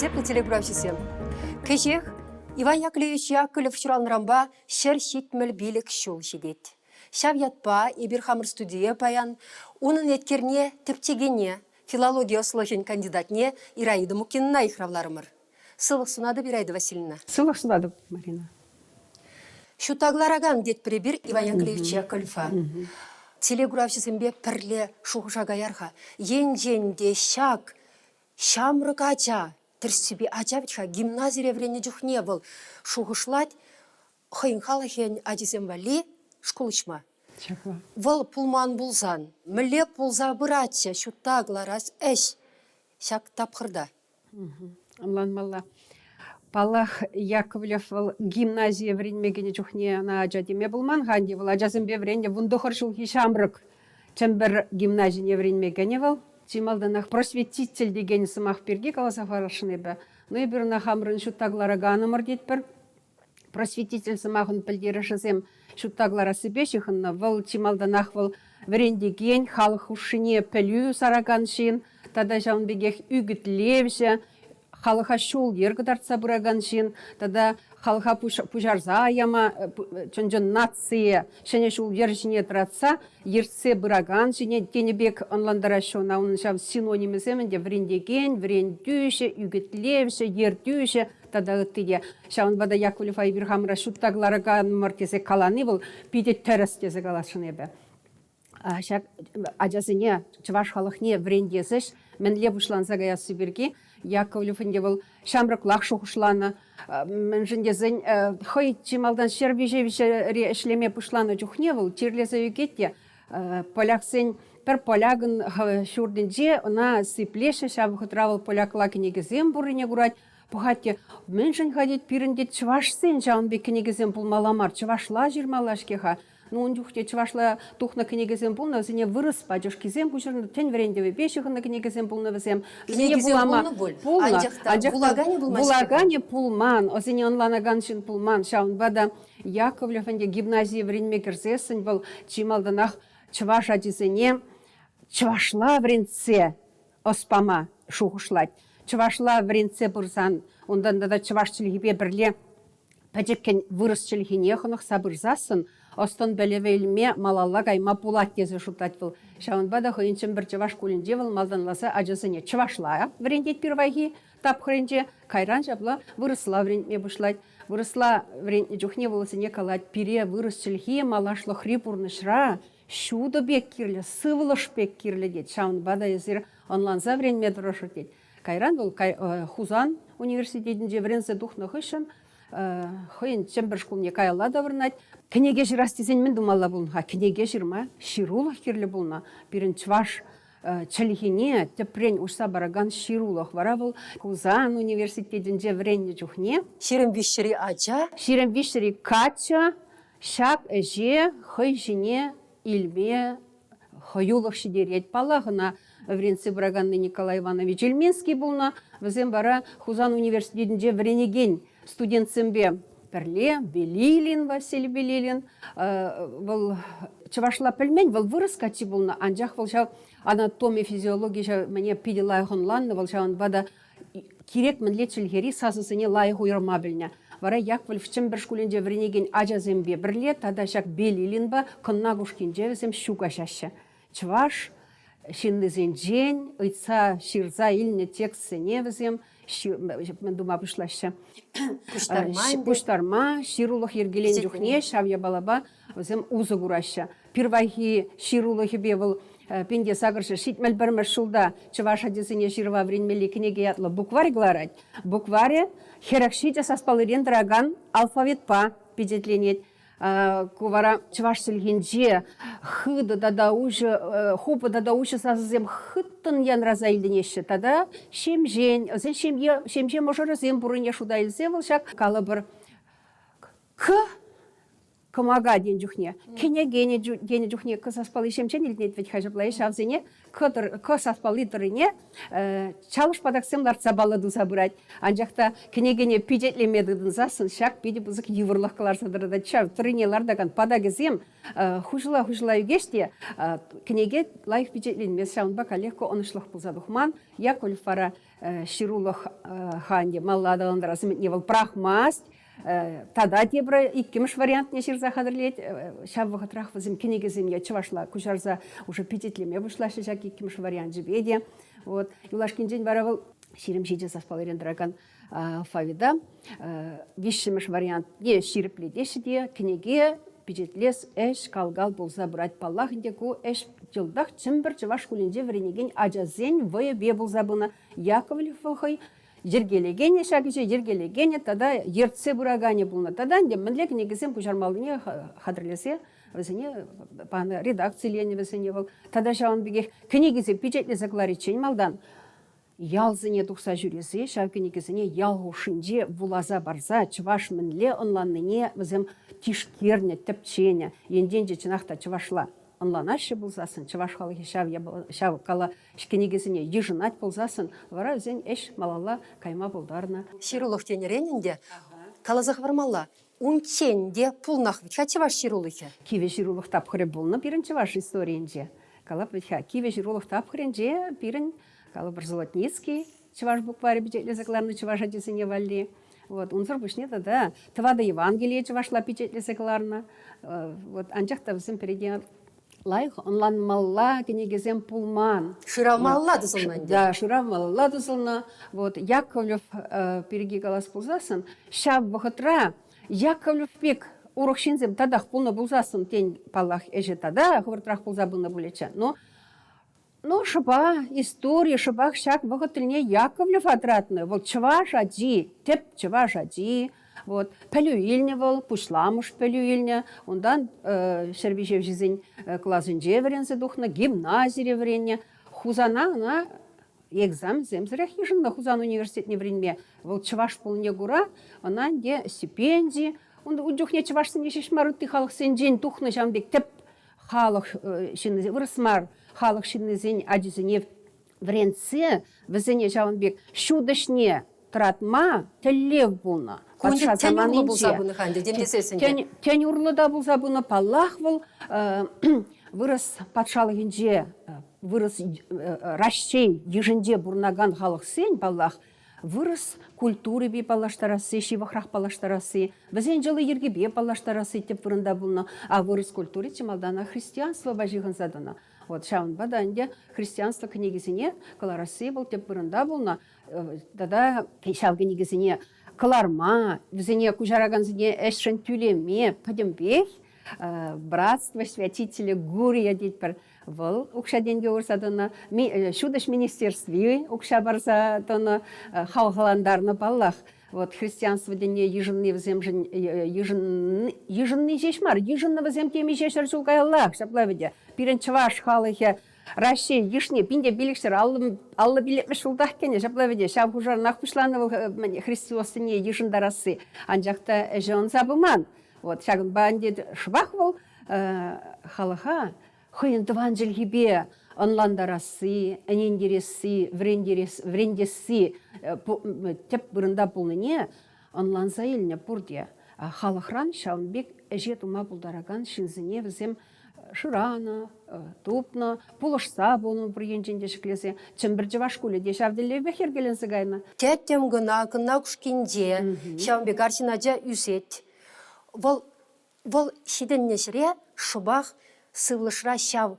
Зепна телеграфисем. Кешех Иван Яковлевич Яковлев шуранрамба шер шитмел билік шул шедет. Шав ятпа Ибирхамыр студия паян, унын еткерне тіптегене, филология сложен кандидатне Ираида Мукинна ихравларымыр. Сылық сунады Ираида Васильевна. Сылық сунады, Марина. Шутаглараган дед прибир Иван Яковлевич Яковлева. Телеграфисембе пірле шуғышага ярға. Ен-женде шак, шамрық ача, тірсібе ачавичха гимназия врене жүхне был. Шуғышлать, хойнхала хен адисем вали, школычма. Вал пулман булзан, міле пулза бұратча, шутагларас әш, шак тапқырда. Амлан малла. Палах Яковлев гимназия вренмегене жүхне на аджадеме булман ханди был, аджазымбе врене вундохыр шулхи шамрық. Чембер гимназия вренмегене был. Чималданах просветитель деген сымақ перге каласа фарашыны бі. Ну и бір нахамрын шуттаглара ганымыр детпір. Просветитель сымағын пілдері шызем шуттаглара сыбешіхынна. Выл чималданах выл врендеген халық ушыне пілю сараган шин. Тада жауын бегех үгітлевші. Халыха шул ергідарца бұраган шин. Тада халыха пужарза аяма чонжон нация. Шене шул ержіне тұратса, ерсе бұраган шине денебек онландара шона. Оның шав синонимы земінде врендеген, врендюші, үгітлевші, ердюші. Тада үттіде. Шауын бада Яковлев Айбирхамыра шуттаглараган мұртесі каланы бұл, пиде терес тезі калашыны бі. Аджасыне чываш халықне врендезіш, мен лебушланса гаясы бірге, Яковлевінде бұл шамрық лақшы құшланы, мен жіндезін хой чималдан шербежевіші ішлеме пұшланы жүхне бұл, терлезі үгетте, поляксен пір полягын шурдынже, она сыплеші шабы құтравыл поляк лакынегізем бұрыне құрать, Пухатте, мен жын хадет пиріндет чывашсен жауынбек кенегізем пулмаламар, чывашла жирмалашкеха. Ну, он дюхте чывашла тухна кенегізем пулна, зіне вырыс падюш кезем пушырны, тен врендеве пешіғына кенегізем пулна візем. Кенегізем пулна бұл? Булагане булмашкеха? Булагане пулман, озіне онланаган шын пулман. Шауын бада Яковлев гимназия вренме кірзесін бұл чималданах чываш адизене чывашла вренце оспама шуғышлать. Чывашла вренце бұрзан, ондан да чываш чілгібе бірле пәдеккен вырыс чілгіне қынық сабырзасын, остан бәлевелме малалла кайма пулат кезі шутать был. Шауын бада хойынчын бір чываш көлінде был, малданласа ажызыне чывашла врендет пирвайги, тап хренде кайран жабла вырысла врендме бұшлать. Вырысла врендне жүхне болысыне калать пире вырыс чілгі малашлы хрипурнышра, шуды бек кирлі, сывылыш бек кирлі дед. Шауын бада езір онланса врендме дұрышыр дед. Кайран был Хузан университетінде вренсе духны хышын, хойын чембір шкулне кайла давырнать. Кенеге жир астезен мен думала болынға, кенеге жирма, ширулық керлі болына. Бірін чваш чалихине, тепрен ұшса бараган ширулық вара был Хузан университетінде вренне жүхне. Ширен вишшері ача? Ширен вишшері кача, шак әже, хой жіне, илме, хойулық шидерет палағына. Вренце Браганны Николай Иванович Ильменский болна, візем бара Хузан университетінде вренеген студентсембе Перле, Белилин, Василий Белилин, бұл чывашла пельмень, бұл вырыс качи болна, анжақ бұл жау анатомия, физиология мәне пиде лайығын ланны, бұл жауын бада керек мінлет шілгері сасысыне лайығы ұйырма біліне. Вара Яковлев чым бір шкулінде вренеген ажазембе бірле, тада жақ Белилин ба, күнна күшкенже візем шуға шашы. Чываш Шиндезен жен, ұйтса ширза иліне текстсене візем, мен дума бұшлашы. Пұштарма, ширулық ергелен жүхне, шавя балаба, візем ұзы құрашы. Пирвайхи ширулығы бе бұл пенде сағыршы шитмел бірмір шулда чываш адезіне ширва вренмелі кенеге ятлы букварь гларать. Букваре херакшите саспалырен драган алфавит па педетленет. Кувара чываш сілгенже хыды дада ұжы, хупы дада ұжы сазызем хыттын ян раза илденеші. Тада шемжен, шемже можыры зем бұрыне шуда илзе вылшак. Калы бір кымага ден жүхне. Кене гене жүхне кысаспалы шемчен илденет ведь хажыплай шавзене кысаспалы тұрыне чалыш падаксем ларца баладу забырать. Анжақта кене гене пидетлемедігдің засын шак пиде бұзық евырлық кылар садырада чав. Тұрыне лардаган падагызем хужыла үгеште кенеге лайық пидетленмес шауын бака легко онышлық бұлзадухман. Яковлев вара Ширулах ханде малладаландрасы не был прахмаст. Тада дебра иккимш вариант не ширза хадрлет. Шав вахатрах возим кенигезим я чувашла кушарза уже пятитлеме вышла шишак иккимш вариант жебеде. Вот юлашкин день баравал ширим шиде совпал драган фавида. Вишшимш вариант не ширпли дешиде книге пятитлес эш калгал болса брать паллахинде ку эш жылдах чимбір чуваш кулинде вренеген ажазен вое бе болса буна Яковлев вахай. Жергелегене шагише жергелегене тада ертсе бурагане булна тада де менлек негесем пушармалдыне хадрлесе весене пана редакцияне весене бол тада шаун биге книгисе печетле закларичен малдан ялзыне тухса жүресе шав книгисене ялгушинже булаза барза чваш менле онланныне везем тишкерне тепчене енденже чынахта чвашла онланашы болсасын, чываш халығы шав кала кенегесіне ежінат болсасын, вара өзен эш малала кайма болдарына. Ширулық тенеренінде, калазақ вармалла, унченде пулнақ витха чываш ширулығы? Киве ширулық тапқыры болны пирін чываш историенже. Кала витха киве ширулық тапқырынже пирін кала бір золотницкий чываш буквари бюджетлі закларны чываш адесіне валли. Вот, он зарбушне да, твада Евангелие чывашла печетлі закларна. Вот, анчақта візім переден лайх онлан малла кенегезем пулман. Шыравмалла дызылнан. Да, шыравмалла дызылна. Вот Яковлев переги галас пулзасын. Шаб вахатра Яковлев пек урокшинзем тадах пулна пулзасын тень паллах эже тада хвартрах пулза булна булеча. Но шаба история шабах шак вахатрне Яковлев отратны. Вот чваш ади, теп чваш ади. Вот, пелюильня был, пушламуш пелюильня, ондан шербишев жизнь классынже врензе духна, гимназия вренне, хузана, она экзамен земзрях ежен хузан университетне вренме, вот чаваш полне гура, она не стипендии, он удюхне чаваш сыне шишмарут ты халых сенжен тухна жамбек теп халых шинны вырысмар, халых шинны зень адизене вренце, везене жамбек шудышне тратма теллев булна. Тень урлы бұл забыны ханды, демдесесінде? Тень урлы да бұл забыны паллах был, вырыс патшалығынже, вырыс рашчей ежінде бұрнаган халық сен паллах, вырыс культуры бе палаштарасы, шивахрах палаштарасы, бізен жылы ерге бе палаштарасы теп вырында бұлна, а вырыс культуры чемалдана христианство бажиғын задана. Вот шаун баданде христианство книгисине каларасы был теп вырында бұлна, тада шав книгисине Кларма, везене кужараганзине эшен тюлеме, падембех, братство святителя Гурия детпер вол укшаденге урсадына, шудаш министерстве укша барсадына халгаландарна баллах. Вот христианство дене еженный взем еженный жешмар, еженный взем теме жешар жулгай Аллах, шаплавиде. Пирен чваш халыхе Россия ешне пинде биликшер аллы билетмеш улдах кене жаплавиде шав хужар нахпышланывал христиосыне ежендарасы. Анжақта жон забыман. Вот шагын бандит швахвал халыха хойын дван жылгибе онландарасы, энендересі, врендесі теп бұрында бұлныне онланза еліне бұрде. Халықран шаунбек әжет ума бұлдараган шинзіне візем шырана, тупна, пулышса бұлын бір енженде шіклесе, чымбір жываш көлі де шавділі бәхер келінсі ғайна. Тәттем гына күшкенде, шаунбек арсинажа үсет. Вол шиден нешіре шубах сывлышра шав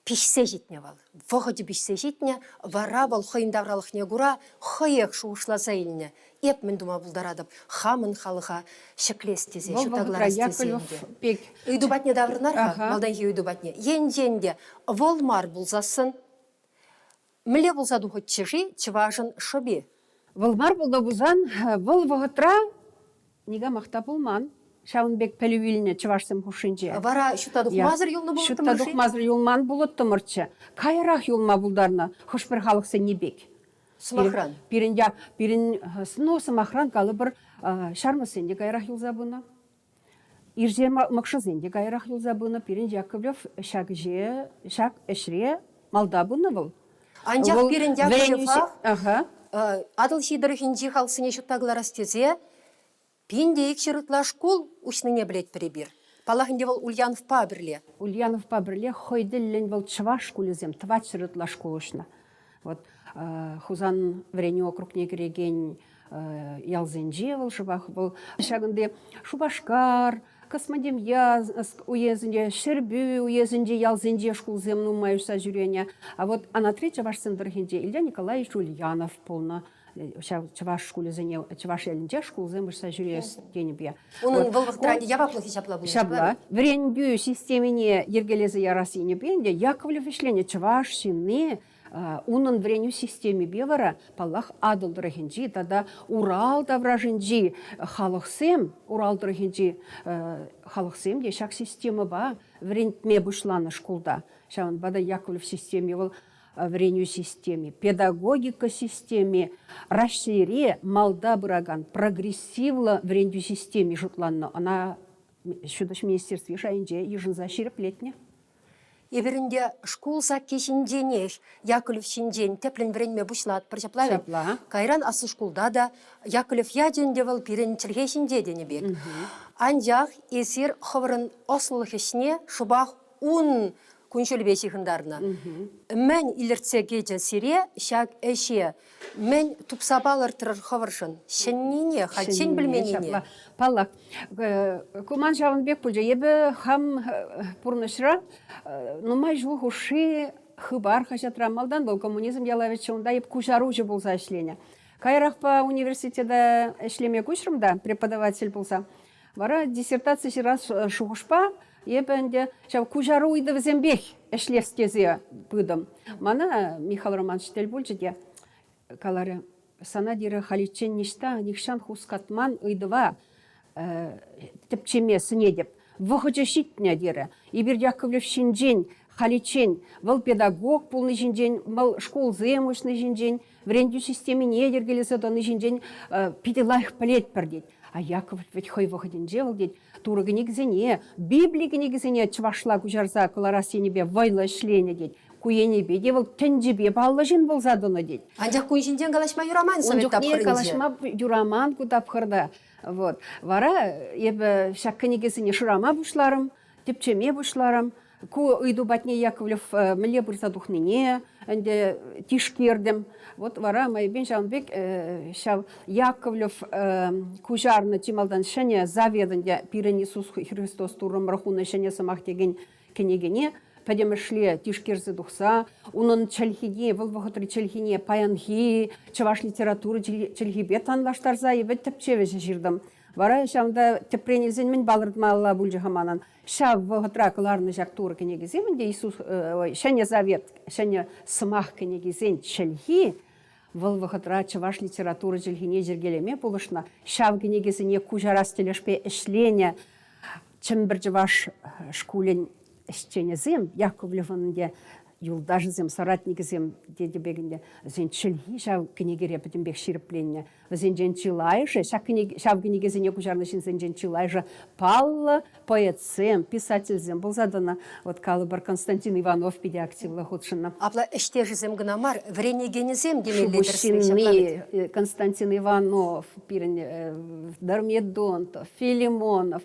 пишсе житне вал. Вғыды пишсе житне, вара вал хойындавралық не гура, хойек шуышласа еліне. Еп мен дума бұлдарадып, хамын халыға шеклестезе, шутагларастезенде. Үйдубатне даврынарға, малдан ке үйдубатне. Ен-женде волмар бұлзасын, міле бұлзаду хотчыжи, чыважын шобе. Волмар бұлда бұзан, вол вғытра, нега мақта бұлман. Шаунбек пәлювіліне чывашсым хушинже. Вара шутадық мазыр юлны болыты мұрши? Шутадық мазыр юлман болыты мұрчы. Кайрақ юлма бұлдарына хұшпір халықсы небек. Сымахран? Пирин сымахран калы бір шармысенде кайрақ юлза бұны. Ирже мақшызенде кайрақ юлза бұны. Пирин Яковлев шак әшіре малда бұны бұл. Анжақ пирин Яковлев адыл шидырыхинжи халсыне шутагларастезе пинде икшерытла школ учныне білет перебір. Палахынде вол Ульянов пабірле. Ульянов пабірле хойділін вол чываш кулезем, твачырытла школ ұшна. Вот. хузан врене округ негреген ялзенже был шубах был шагынде Шубашкар, Космодемья уезінде, Шербю уезінде ялзенже шкулзем нумаюшса жүрене. А вот на третье ваш сындырхенде Илья Николаевич Ульянов полно. Чаваш школе зене, чаваш ялинже шкулзем вышса жүрес денебе. Onun вылвахтране яваплахи шапла был. Шабла. Вренбю системине ергелезе ярасине бенде, Яковлев вишление чаваш сине, унын вреню системе бевара, паллах адыл дырахинджи, тада Урал давражинджи халықсем, Урал дырахинджи халықсем, де шак система ба, врентме бушланы школда. Шаван бада Яковлев системе был вреню системе, педагогика системе, расшире малда бураган, прогрессивла вреню системе жутланно. Она шудаш министерстве шайынже ежін заширып летне. Эверінде школ закешінденеш, Яковлев шинден, теплен вренме бушлат, прочаплавен. Кайран асы школда да, Яковлев яденде вал пирен чергешінде дене бек. Анжақ есер хывырын ослылық шубах ун күншіл бесихындарына. Мен иліртсе геже сире, шак әше, мен тупсабалар тұрыр хывыршын. Шыннене, хачын білменене. Паллах, куман жавынбек бұлжа, ебі хам пұрнышыра, нумай жух уши хыбар хашатра малдан был коммунизм ялавич чонда еб кушару же болса эшлене. Кайрах по университета эшлеме кушрымда преподаватель болса. Вара диссертация раз шухушпа, ебенде шав кушару иды візембек эшлевстезе быдым. Мана Михаил Романович тель бульжа де калары сана дире халичен ништа никшан хускатман ыдыва тепчеме сыне деп. Вахыча шитня дире. Ибір Яковлев шинжен, халичен, вал педагог полный шинжен, вал школ земушный шинжен, вренду системе недергелеса даны шинжен, пиделайх палет пердеть. А Яковлев ведь хой выходин делал деть, тура гнигзене, Библии гнигзене, чвашла кужарза, колорас енебе, вайла шлене деть. Куенебе, девал тенджебе, баллажин был задано деть. Анжақ куенжінден галашма юраман совет тапқырынже. Галашма юраман кутапқырда. Вот. Вара, ебе, шак книгзене шурама бушларым, тепчеме бушларым, ку ыйду батне Яковлев мле бұрса духнене, әнде тишкердім. Вот вара майбен жаунбек шав Яковлев кужарны тималдан шәне заведінде пирен Иисус Христос турым рахуны шәне самақ деген кенегене, падем шле тишкерзі дұқса, унын чәлхине, бұл вғытыры чәлхине паянхи, чаваш литературы чәлхибе танлаштарза, ебет тәпчеве жирдім. Вара шамда тепренелзен мен балырдма Алла бульжы хаманан. Шав вғытракыларны жақтуры кенегіземін де Иисус, шәне завет, шәне сымақ кенегізен чәлхи, выл вғытра чаваш литературы жілхине жергелеме болышына. Шав кенегізіне кужарас телешпе ішлене, чым бір жываш шкулен ішченезем, Яковлевынде юлдажызем, соратникізем деді бегінде, зен чілхи шав кенегере бітін бек ширіпленне. Візен жен чилайжы, шав кенегезіне кужарнышын зен жен чилайжы, паллы поэтсем, писательзем, бұл задана, вот калы бар Константин Иванов пиде активлы худшынна. Апла іштежізем гынамар, вренегенезем демелі Шубушины, Константин Иванов, пирен Дармедонтов, Филимонов,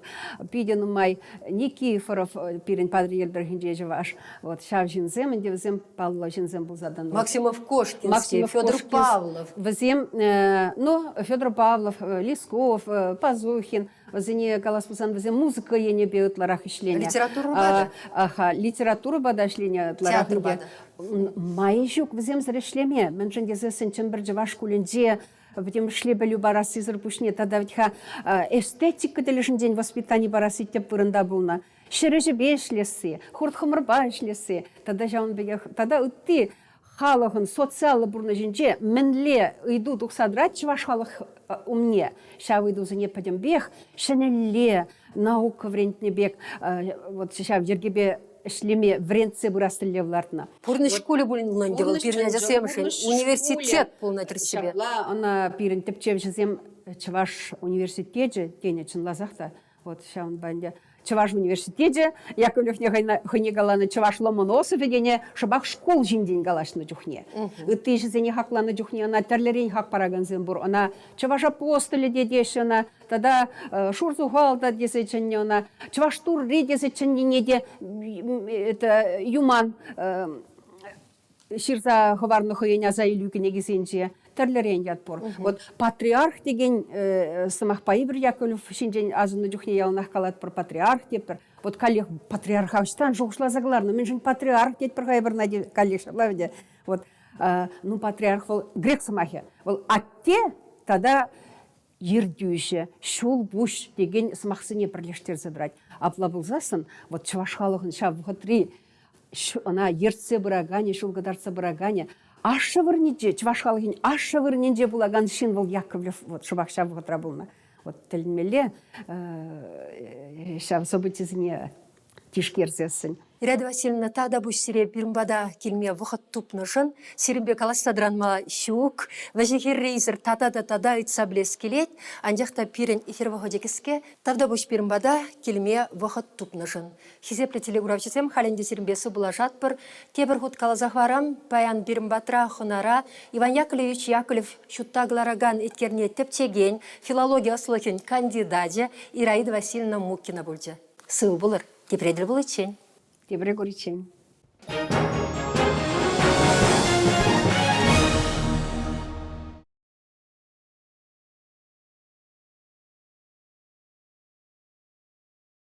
пиден май Никифоров, пирен падре Ердерхинджежі ваш, вот шав жинзем, візем паллы жинзем бұл задана. Максимов Кошкинский, Федор Павлов. Візем, Федор Павлов, Лесков, Пазухин, візене каласпусан візем музыка ене беутларах ішлене. Литературу бада? Аха, литературу бада ішлене. Театр бада? Май жүк візем зірешлеме. Мен жындезе сенчен бір жываш кулінже, вдем шлебелю барасы зырпушне, тада вдха эстетика делешін день воспитания барасы теп вырында болна. Шережі бешлесі, хуртхымырба ішлесі. Тада жауын бегех, тада үтті халығын социалы бұрны жінже мінле үйду тұқсадрат чываш халық умне. Ша выйду за не падем бег, шанелле наука врентне бег, вот ша вергебе шлеме врентце бұрастылле влартына. Пурны школе бұлын девал пирне жасемшін, университет полнатыр себе. Она пирен тепчев жасем чываш университет тене чынлазақта, вот ша он банде. Чаваш университете, Яковлев не галаны Чаваш Ломоносов едене, шабах школ жинден галаш на дюхне. Ты же за не хакла на дюхне, она терлерень хак параганзенбур, она Чаваш апостоле дедешена, тогда Шурзухалда десеченена, Чаваш тур десеченене, это юман, Ширза ховарны хойня за илюкіне кезенже тәрлерен ятпор. Вот патриарх деген самахпайы бір Яковлев шинжен азыны жүхне яунах калат бір патриарх деп бір. Вот коллег патриарх авштан жоғышла загларны. Мен жын патриарх деп бір қайбір нади коллег шаблавде. Вот, ну патриарх был грек самахе. Вот атте тогда ердюше, шул буш деген самахсыне бірлештер забрать. Апла болзасын, вот чувашхалығын шаб ғытри, она ерце бұрагане, шулгадарца бұрагане, ашы вырнеде, чувашхалығын ашы вырнеде булаган шин был Яковлев, вот шубах шаб ғытра болна. Вот тілмеле шаб событизіне тишкерзесін. Ирада Васильевна тада буш сире бирмбада килме вахат тупнышын, сиринбе каластадранма щук, вазихир рейзер тада айтса блескелет, анжақта пирен эфир ваходекіске, тада буш бирмбада килме вахат тупнышын. Хизепле телеграфчисем халенде сиринбесі булажат бір, тебір худ калазахварам, паян бирмбатра хонара, Иван Яковлевич Яковлев шуттаглараган еткерне тепчеген, филология слохин кандидаде Ираида Васильевна Мукина бульде. Сыл булыр, тепредір бұл ечен. Тебе горячень.